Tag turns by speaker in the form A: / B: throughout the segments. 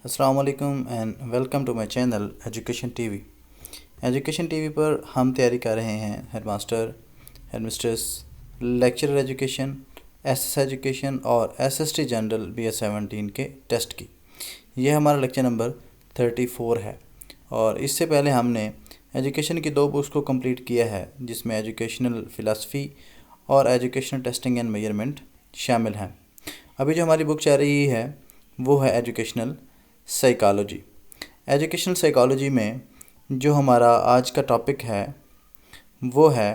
A: अस्सलाम वालेकुम and welcome to my channel education TV. Education TV पर हम तैयारी कर रहे हैं headmaster, headmistress, lecturer education, SS education और एसएसटी जनरल BS17 के टेस्ट की। यह हमारा लेक्चर नंबर 34 है और इससे पहले हमने एजुकेशन की 2 बुक्स को कंप्लीट किया है, जिसमें एजुकेशनल फ़िलासफ़ी और एजुकेशनल टेस्टिंग एंड मेजरमेंट शामिल हैं। अभी जो हमारी बुक चल रही है वो है एजुकेशनल साइकोलॉजी। एजुकेशनल साइकोलॉजी में जो हमारा आज का टॉपिक है वो है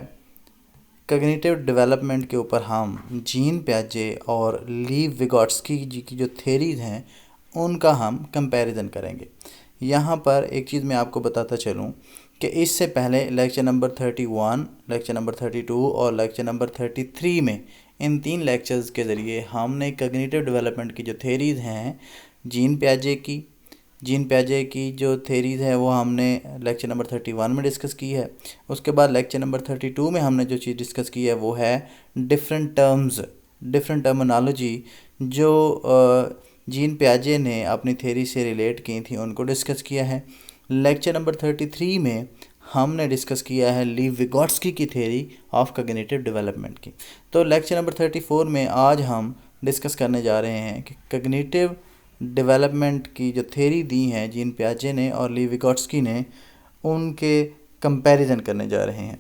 A: कॉग्निटिव डेवलपमेंट के ऊपर हम जीन पियाजे और लीव विगोट्स्की जी की जो थेरीज़ हैं उनका हम कंपैरिजन करेंगे। यहाँ पर एक चीज़ मैं आपको बताता चलूँ कि इससे पहले लेक्चर नंबर 31, लेक्चर नंबर 32 और लेक्चर नंबर 33 में इन 3 लेक्चर्स के ज़रिए हमने कॉग्निटिव डेवलपमेंट की जो थेरीज़ हैं जीन पियाजे की जो थेरीज़ है वो हमने लेक्चर नंबर 31 में डिस्कस की है। उसके बाद लेक्चर नंबर 32 में हमने जो चीज़ डिस्कस की है वो है डिफरेंट टर्मिनोलॉजी जो जीन पियाजे ने अपनी थेरी से रिलेट की थी उनको डिस्कस किया है। लेक्चर नंबर 33 में हमने डिस्कस किया है लीव विगोट्स्की की थेरी ऑफ कॉग्निटिव डेवलपमेंट की। तो लेक्चर नंबर 34 में आज हम डिस्कस करने जा रहे हैं कि कॉग्निटिव डेवलपमेंट की जो थेरी दी हैं जीन पियाजे ने और लीव विगोट्स्की ने, उनके कंपैरिजन करने जा रहे हैं।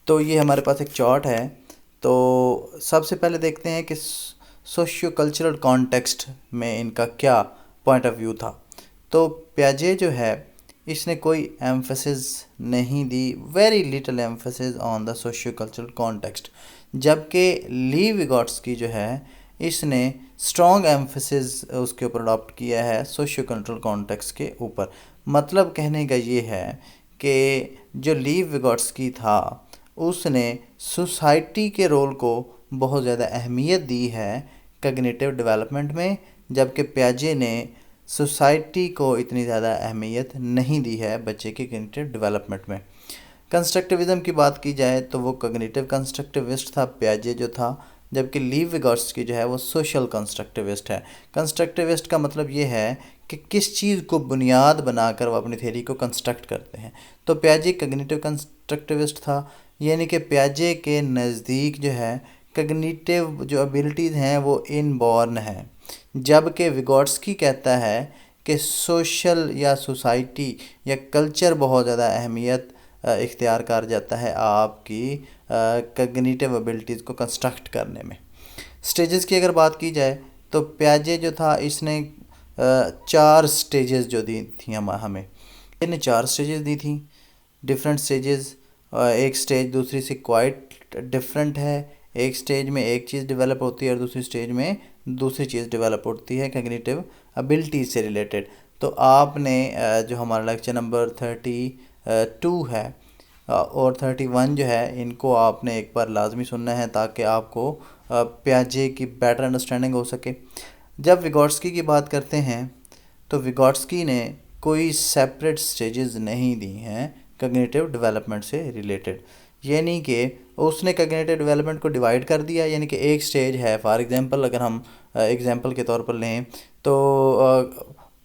A: तो ये हमारे पास एक चार्ट है। तो सबसे पहले देखते हैं कि सोशियो कल्चरल कॉन्टेक्स्ट में इनका क्या पॉइंट ऑफ व्यू था। तो पियाजे जो है इसने कोई एम्फेसिस नहीं दी, very little emphasis on the socio cultural context, जबकि लीव विगोट्स्की जो है इसने स्ट्रॉन्ग एम्फेसिस उसके ऊपर अडॉप्ट किया है सोशियो कल्चरल कॉन्टेक्स्ट के ऊपर। मतलब कहने का ये है कि जो लीव विगोट्स्की था उसने सोसाइटी के रोल को बहुत ज़्यादा अहमियत दी है कॉग्निटिव डेवलपमेंट में, जबकि पियाजे ने सोसाइटी को इतनी ज़्यादा अहमियत नहीं दी है बच्चे के कॉग्निटिव डेवलपमेंट में। कंस्ट्रक्टिविज़म की बात की जाए तो वो कॉग्निटिव कंस्ट्रक्टिविस्ट था पियाजे जो था, जबकि लीव विगोट्स्की जो है वो सोशल कंस्ट्रक्टिविस्ट है। कंस्ट्रक्टिविस्ट का मतलब ये है कि किस चीज़ को बुनियाद बनाकर वो अपनी थ्योरी को कंस्ट्रक्ट करते हैं। तो पियाजे कॉग्निटिव कंस्ट्रक्टिविस्ट था, यानी कि पियाजे के नज़दीक जो है कॉग्निटिव जो एबिलिटीज़ हैं वो इनबॉर्न हैं, जबकि विगोट्स्की कहता है कि सोशल या सोसाइटी या कल्चर बहुत ज़्यादा अहमियत इख्तियार कर जाता है आपकी कॉग्निटिव एबिलिटीज़ को कंस्ट्रक्ट करने में। स्टेजेस की अगर बात की जाए तो पियाजे जो था इसने 4 स्टेजेस जो दी थी हमें इन्हें 4 स्टेजेस दी थी, डिफरेंट स्टेजेस। एक स्टेज दूसरी से क्वाइट डिफरेंट है, एक स्टेज में एक चीज़ डेवलप होती है और दूसरी स्टेज में दूसरी चीज़ डेवलप होती है कॉग्निटिव एबिलिटीज़ से रिलेटेड। तो आपने जो हमारा लेक्चर नंबर 32 है और 31 जो है इनको आपने एक बार लाजमी सुनना है ताकि आपको पियाजे की बेटर अंडरस्टैंडिंग हो सके। जब विगोट्स्की की बात करते हैं तो विगोट्स्की ने कोई सेपरेट स्टेजेस नहीं दी हैं कॉग्निटिव डेवलपमेंट से रिलेटेड, यानी कि उसने कॉग्निटिव डेवलपमेंट को डिवाइड कर दिया। यानी कि एक स्टेज है, फॉर एग्जांपल अगर हम एग्जांपल के तौर पर लें तो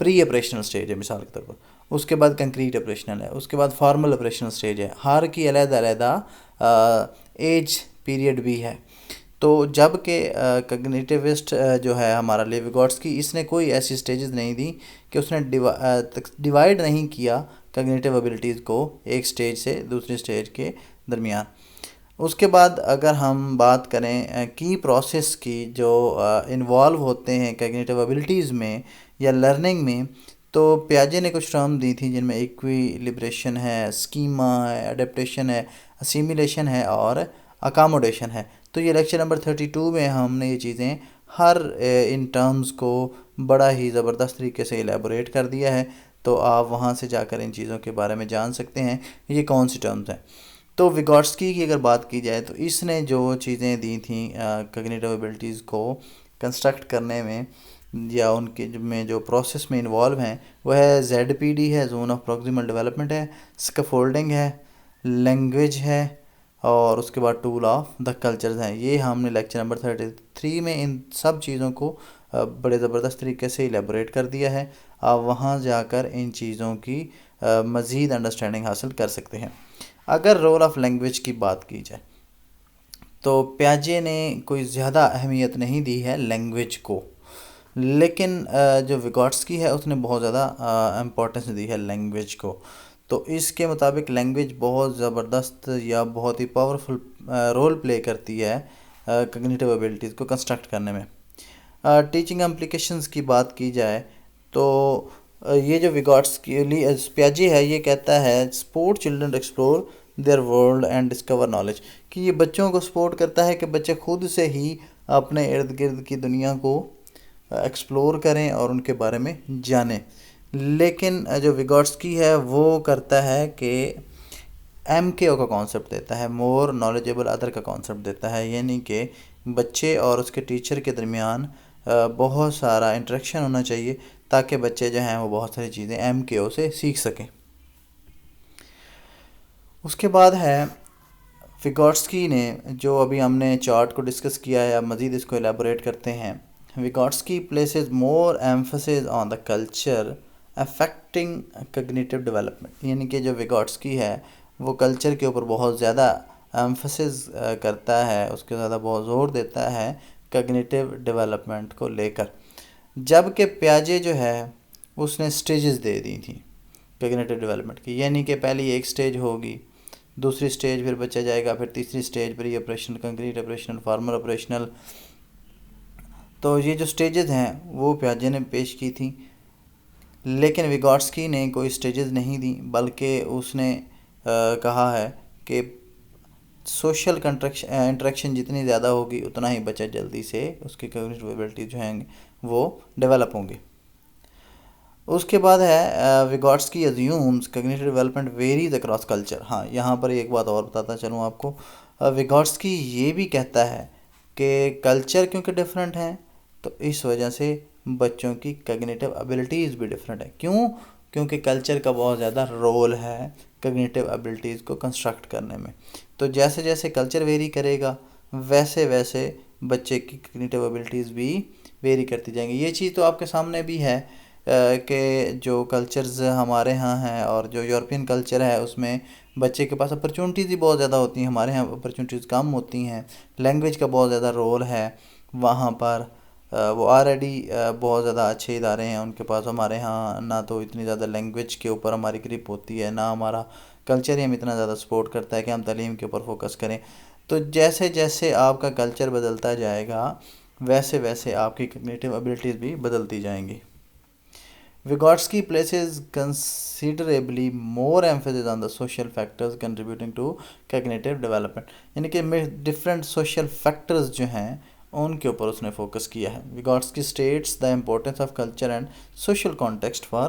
A: प्री ऑपरेशनल स्टेज है मिसाल के तौर पर, उसके बाद कंक्रीट ऑपरेशनल है, उसके बाद फॉर्मल ऑपरेशनल स्टेज है, हर की अलग-अलग एज पीरियड भी है। तो जबकि कॉग्निटिविस्ट जो है हमारा लीव विगोट्स्की, इसने कोई ऐसी स्टेजेस नहीं दी कि उसने डिवाइड नहीं किया कॉग्निटिव एबिलिटीज़ को एक स्टेज से दूसरी स्टेज के दरमियान। उसके बाद अगर हम बात करें की प्रोसेस की जो इन्वॉल्व होते हैं कॉग्निटिव एबिलिटीज़ में या लर्निंग में, तो पियाजे ने कुछ टर्म दी थी जिनमें इक्विलिब्रेशन है, स्कीमा है, अडेप्टेशन है, असिमिलेशन है और अकामोडेशन है। तो ये लेक्चर नंबर 32 में हमने ये चीज़ें हर इन टर्म्स को बड़ा ही ज़बरदस्त तरीके से एलेबोरेट कर दिया है, तो आप वहाँ से जाकर इन चीज़ों के बारे में जान सकते हैं ये कौन सी टर्म्स हैं। तो विगोट्स्की की अगर बात की जाए तो इसने जो चीज़ें दी थी कॉग्निटिव एबिलिटीज़ को कंस्ट्रक्ट करने में या उनके में जो प्रोसेस में इन्वॉल्व हैं वह है ZPD है, जोन ऑफ प्रॉक्सिमल डेवलपमेंट है, स्कैफोल्डिंग है, लैंग्वेज है और उसके बाद टूल ऑफ द कल्चर्स हैं। ये हमने लेक्चर नंबर 33 में इन सब चीज़ों को बड़े ज़बरदस्त तरीके से इलेबोरेट कर दिया है। आप वहाँ जाकर इन चीज़ों की मज़ीद अंडरस्टैंडिंग हासिल कर सकते हैं। अगर रोल ऑफ़ लैंग्वेज की बात की जाए तो प्याजे ने कोई ज़्यादा अहमियत नहीं दी है लैंग्वेज को, लेकिन जो विगोट्स्की है उसने बहुत ज़्यादा इम्पोर्टेंस दी है लैंग्वेज को। तो इसके मुताबिक लैंग्वेज बहुत ज़बरदस्त या बहुत ही पावरफुल रोल प्ले करती है कॉग्निटिव एबिलिटीज़ को कंस्ट्रक्ट करने में। टीचिंग एप्लीकेशंस की बात की जाए तो ये जो विगोट्स्की प्याजे है ये कहता है support children explore their world and discover knowledge, कि ये बच्चों को सपोर्ट करता है कि बच्चे खुद से ही अपने इर्द गिर्द की दुनिया को एक्सप्लोर करें और उनके बारे में जानें। लेकिन जो विगोट्स्की है वो करता है कि MKO का कॉन्सेप्ट देता है, मोर नॉलेजेबल अदर का कॉन्सेप्ट देता है, यानी कि बच्चे और उसके टीचर के दरमियान बहुत सारा इंटरेक्शन होना चाहिए ताकि बच्चे जो हैं वो बहुत सारी चीज़ें MKO से सीख सकें। उसके बाद है विगोट्स्की ने जो अभी हमने चार्ट को डिस्कस किया है, अब मज़ीद इसको एलेबोरेट करते हैं। Vygotsky places more emphasis on the culture affecting cognitive development, यानी कि जो विगोट्स्की है वो कल्चर के ऊपर बहुत ज़्यादा एम्फेसिस करता है, उसके ज़्यादा बहुत ज़ोर देता है कॉग्निटिव डेवलपमेंट को लेकर। जबकि प्याजे जो है उसने स्टेजेस दे दी थी कॉग्निटिव डेवलपमेंट की, यानी कि पहली एक स्टेज होगी, दूसरी स्टेज फिर बच्चा जाएगा, फिर तीसरी stage pre operational, concrete operational, formal operational. तो ये जो स्टेजेस हैं वो प्याजे ने पेश की थी, लेकिन विगोट्स्की ने कोई स्टेजेस नहीं दी, बल्कि उसने कहा है कि सोशल इंटरेक्शन जितनी ज़्यादा होगी उतना ही बच्चा जल्दी से उसकी कॉग्निटिव एबिलिटी जो हैं वो डेवलप होंगी। उसके बाद है Vygotsky assumes cognitive development varies across culture. हाँ, यहाँ पर एक बात और बताता चलूँ आपको, विगोट्स्की ये भी कहता है कि कल्चर क्योंकि डिफरेंट हैं तो इस वजह से बच्चों की कॉग्निटिव एबिलिटीज़ भी डिफरेंट है। क्यों? क्योंकि कल्चर का बहुत ज़्यादा रोल है कॉग्निटिव एबिलिटीज़ को कंस्ट्रक्ट करने में। तो जैसे जैसे कल्चर वेरी करेगा वैसे वैसे बच्चे की कॉग्निटिव एबिलिटीज़ भी वेरी करती जाएंगी। ये चीज़ तो आपके सामने भी है कि जो कल्चर्स हमारे यहाँ हैं और जो यूरोपियन कल्चर है उसमें बच्चे के पास अपॉर्चुनिटीज़ ही बहुत ज़्यादा होती हैं, हमारे यहाँ अपॉर्चुनिटीज़ कम होती हैं। लैंग्वेज का बहुत ज़्यादा रोल है वहाँ पर, वो ऑलरेडी बहुत ज़्यादा अच्छे इदारे हैं उनके पास। हमारे यहाँ ना तो इतनी ज़्यादा लैंग्वेज के ऊपर हमारी ग्रिप होती है, ना हमारा कल्चर ही हम इतना ज़्यादा सपोर्ट करता है कि हम तालीम के ऊपर फोकस करें। तो जैसे जैसे आपका कल्चर बदलता जाएगा वैसे वैसे आपकी कॉग्निटिव एबिलिटीज़ भी बदलती जाएंगी। Vygotsky places considerably more emphasis on the social factors contributing to cognitive development, यानी कि डिफरेंट सोशल फैक्टर्स जो हैं उनके ऊपर उसने फोकस किया है। Vygotsky states the importance of culture and social context for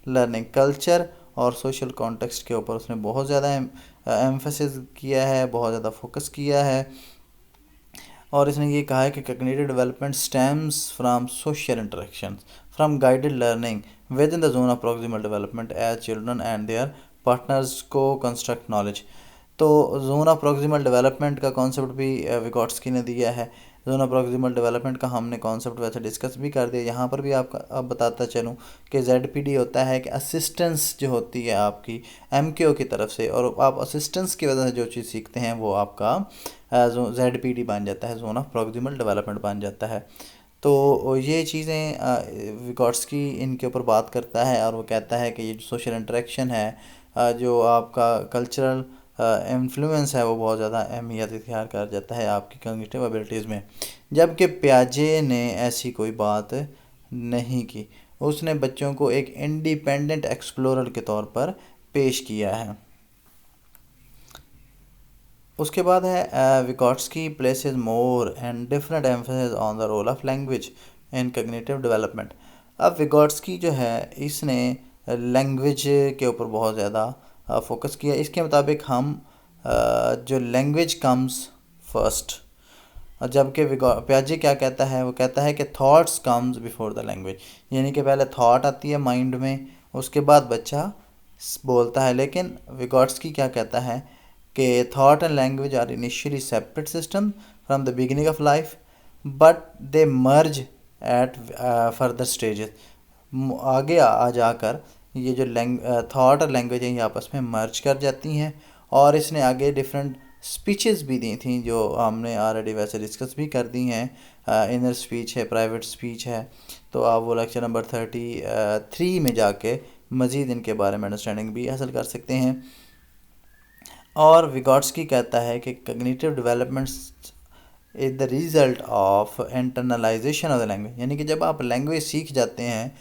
A: learning। Culture और सोशल कॉन्टेक्स्ट के ऊपर उसने बहुत ज़्यादा एम्फेसिस किया है, बहुत ज़्यादा फोकस किया है, और इसने ये कहा है कि cognitive development stems from social interactions from guided learning within the zone of proximal development as children and their partners co construct knowledge. तो जोन ऑफ प्रॉक्सिमल डेवलपमेंट का कॉन्सेप्ट भी विगोट्स्की ने दिया है। जोन ऑफ प्रॉक्सिमल डेवलपमेंट का हमने concept वैसे discuss भी कर दिया, यहाँ पर भी आपका अब बताता चलूँ कि ZPD होता है कि असिस्टेंस जो होती है आपकी MKO की तरफ से, और आप असिस्टेंस की वजह से जो चीज़ सीखते हैं वो आपका ZPD बन जाता है, जोन ऑफ प्रॉक्सिमल डेवलपमेंट बन जाता है। तो ये चीज़ें विगोट्स्की इनके ऊपर बात करता है और वो कहता है कि ये जो सोशल इंटरेक्शन है, जो आपका कल्चरल इन्फ्लुएंस है, वो बहुत ज़्यादा अहमियत इख्तियार कर जाता है आपकी कॉग्निटिव एबिलिटीज़ में। जबकि प्याजे ने ऐसी कोई बात नहीं की, उसने बच्चों को एक इंडिपेंडेंट एक्सप्लोरर के तौर पर पेश किया है। उसके बाद है Vygotsky places more and different emphasis on the role of language in cognitive development. अब विगोट्स्की जो है इसने लैंग्वेज के ऊपर बहुत ज़्यादा फोकस किया। इसके मुताबिक हम जो लैंग्वेज कम्स फर्स्ट, जबकि प्याजे क्या कहता है, वो कहता है कि thoughts comes before the language, यानी कि पहले थॉट आती है माइंड में, उसके बाद बच्चा बोलता है। लेकिन विगोट्स्की क्या कहता है कि thought and language are initially separate system from the beginning of life but they merge at further stages. आगे आ जाकर ये जो थॉट और लैंग्वेज है ये आपस में मर्ज कर जाती हैं। और इसने आगे डिफरेंट स्पीचेस भी दी थी जो हमने ऑलरेडी वैसे डिस्कस भी कर दी हैं। इनर स्पीच है, प्राइवेट स्पीच है, तो आप वो लेक्चर नंबर 33 में जाके मज़ीद इनके बारे में अंडरस्टैंडिंग भी हासिल कर सकते हैं। और विगोट्स्की कहता है कि cognitive developments is the result of internalisation of the language, यानी कि जब आप लैंग्वेज सीख जाते हैं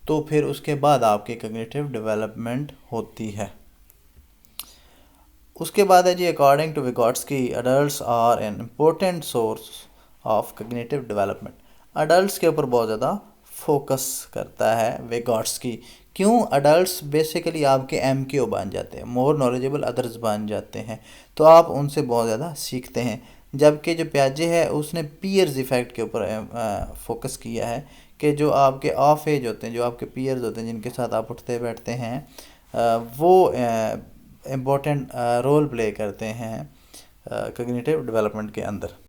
A: तो फिर उसके बाद आपकी कॉग्निटिव डेवलपमेंट होती है। उसके बाद है जी, according to Vygotsky adults are an important source of cognitive development. Adults के ऊपर बहुत ज़्यादा फोकस करता है विगोट्स्की। क्यों? अडल्ट्स बेसिकली आपके MQ बन जाते हैं, मोर नॉलेजेबल अदर्स बन जाते हैं, तो आप उनसे बहुत ज़्यादा सीखते हैं। जबकि जो पियाजे है उसने पीयर्स इफ़ेक्ट के ऊपर फोकस किया है कि जो आपके ऑफ एज होते हैं, जो आपके पीयर्स होते हैं जिनके साथ आप उठते बैठते हैं, वो इम्पोर्टेंट रोल प्ले करते हैं कॉग्निटिव डेवलपमेंट के अंदर।